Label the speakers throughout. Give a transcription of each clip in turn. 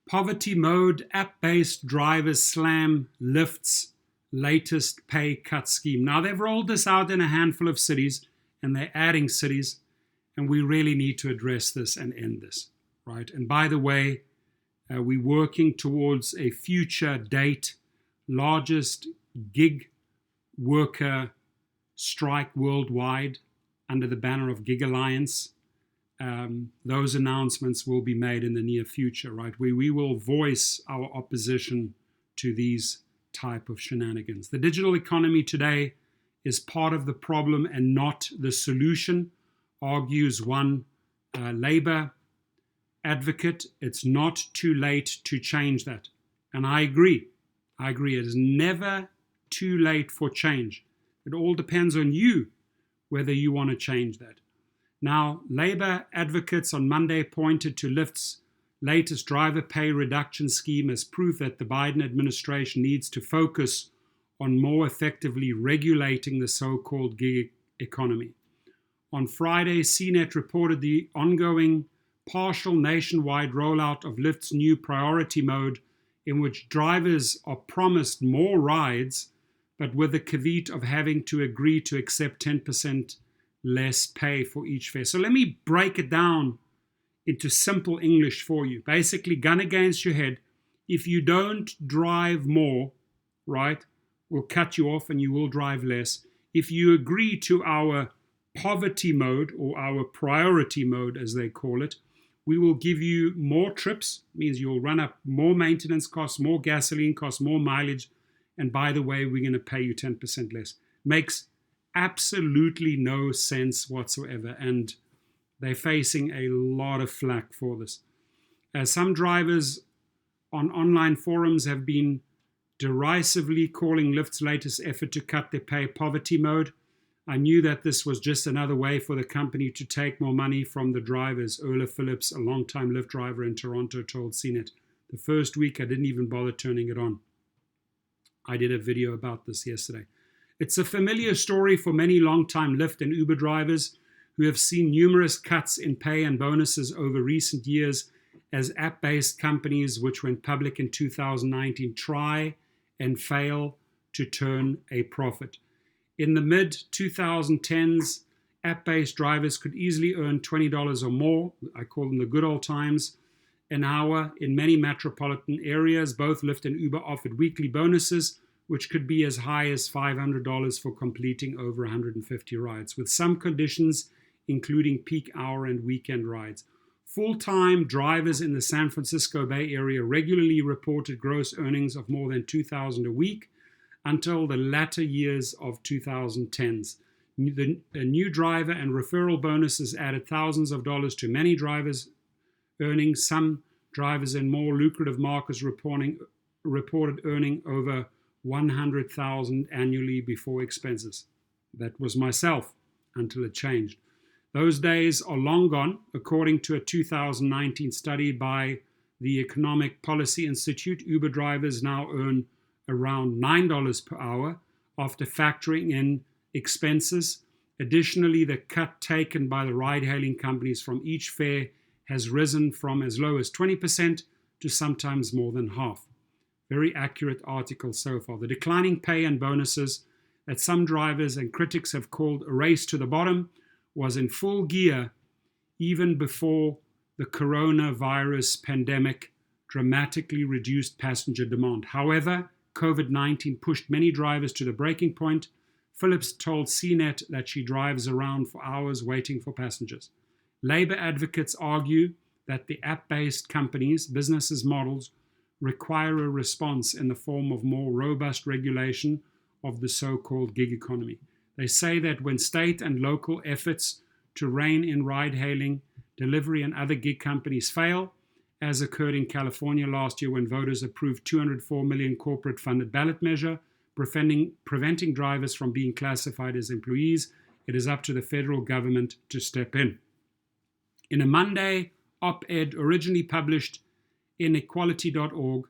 Speaker 1: Poverty Mode, app-based Drivers Slam Lyft's latest pay cut scheme. Now, they've rolled this out in a handful of cities, and they're adding cities, and we really need to address this and end this, right? And by the way, we're working towards a future date, largest gig worker strike worldwide under the banner of Gig Alliance. Those announcements will be made in the near future, right? We will voice our opposition to these type of shenanigans. The digital economy today is part of the problem and not the solution, argues one labor advocate. It's not too late to change that. And I agree. It is never too late for change. It all depends on you whether you want to change that. Now, labor advocates on Monday pointed to Lyft's latest driver pay reduction scheme as proof that the Biden administration needs to focus on more effectively regulating the so-called gig economy. On Friday, CNET reported the ongoing partial nationwide rollout of Lyft's new priority mode, in which drivers are promised more rides, but with the caveat of having to agree to accept 10% less pay for each fare. So let me break it down into simple English for you. Basically, gun against your head, if you don't drive more, right, we'll cut you off and you will drive less. If you agree to our poverty mode or our priority mode, as they call it, we will give you more trips, means you'll run up more maintenance costs, more gasoline costs, more mileage, and by the way, we're going to pay you 10% less. Makes absolutely no sense whatsoever, and they're facing a lot of flack for this. Some drivers on online forums have been derisively calling Lyft's latest effort to cut their pay poverty mode. I knew that this was just another way for the company to take more money from the drivers. Erla Phillips, a longtime Lyft driver in Toronto, told CNET. The first week, I didn't even bother turning it on. I did a video about this yesterday. It's a familiar story for many longtime Lyft and Uber drivers who have seen numerous cuts in pay and bonuses over recent years as app-based companies, which went public in 2019, try and fail to turn a profit. In the mid-2010s, app-based drivers could easily earn $20 or more, I call them the good old times, an hour. In many metropolitan areas, both Lyft and Uber offered weekly bonuses, which could be as high as $500 for completing over 150 rides, with some conditions including peak hour and weekend rides. Full-time drivers in the San Francisco Bay Area regularly reported gross earnings of more than $2,000 a week until the latter years of 2010s. The new driver and referral bonuses added thousands of dollars to many drivers' earnings. Some drivers in more lucrative markets reported earning over $100,000 annually before expenses. That was myself until it changed. Those days are long gone. According to a 2019 study by the Economic Policy Institute, Uber drivers now earn around $9 per hour after factoring in expenses. Additionally, the cut taken by the ride-hailing companies from each fare has risen from as low as 20% to sometimes more than half. Very accurate article so far. The declining pay and bonuses that some drivers and critics have called a race to the bottom was in full gear even before the coronavirus pandemic dramatically reduced passenger demand. However, COVID-19 pushed many drivers to the breaking point. Phillips told CNET that she drives around for hours waiting for passengers. Labor advocates argue that the app-based companies' businesses models require a response in the form of more robust regulation of the so-called gig economy. They say that when state and local efforts to rein in ride-hailing, delivery, and other gig companies fail, as occurred in California last year when voters approved $204 million corporate-funded ballot measure, preventing drivers from being classified as employees, it is up to the federal government to step in. In a Monday op-ed originally published in equality.org,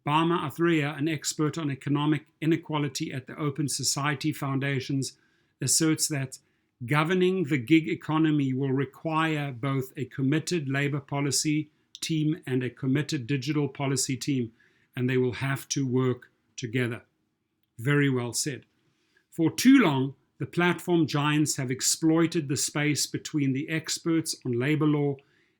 Speaker 1: Bama Athrea, an expert on economic inequality at the Open Society Foundations, asserts that governing the gig economy will require both a committed labor policy team and a committed digital policy team, and they will have to work together. Very well said. For too long, the platform giants have exploited the space between the experts on labor law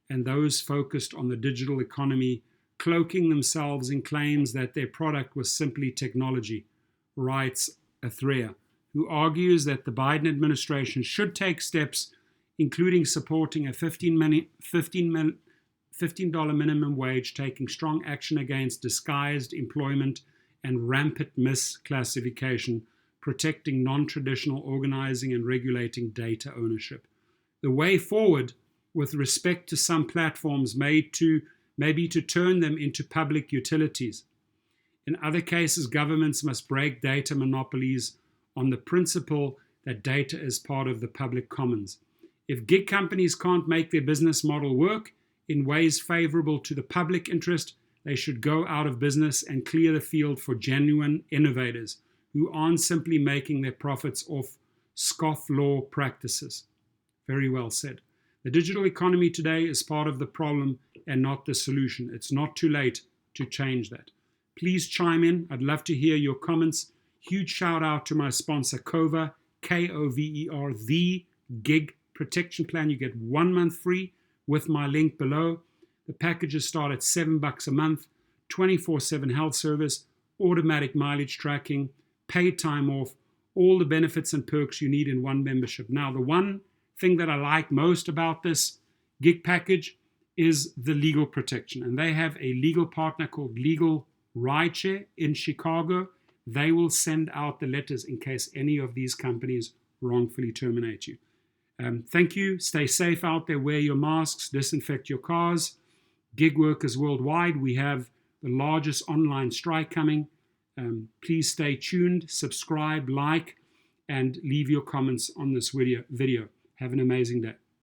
Speaker 1: and those focused on the digital economy, cloaking themselves in claims that their product was simply technology, writes Athrea, who argues that the Biden administration should take steps, including supporting a $15 minimum wage, taking strong action against disguised employment and rampant misclassification, protecting non-traditional organizing, and regulating data ownership. The way forward with respect to some platforms may be to turn them into public utilities. In other cases, governments must break data monopolies on the principle that data is part of the public commons. If gig companies can't make their business model work in ways favorable to the public interest, they should go out of business and clear the field for genuine innovators who aren't simply making their profits off scofflaw practices. Very well said. The digital economy today is part of the problem and not the solution. It's not too late to change that. Please chime in. I'd love to hear your comments. Huge shout out to my sponsor, Cover, Kover, the gig protection plan. You get 1 month free with my link below. The packages start at $7 a month, 24/7 health service, automatic mileage tracking, paid time off, all the benefits and perks you need in one membership. Now, the one thing that I like most about this gig package is the legal protection. And they have a legal partner called LegalRideshare in Chicago. They will send out the letters in case any of these companies wrongfully terminate you. Thank you. Stay safe out there. Wear your masks. Disinfect your cars. Gig workers worldwide, we have the largest online strike coming. Please stay tuned, subscribe, like, and leave your comments on this video. Have an amazing day.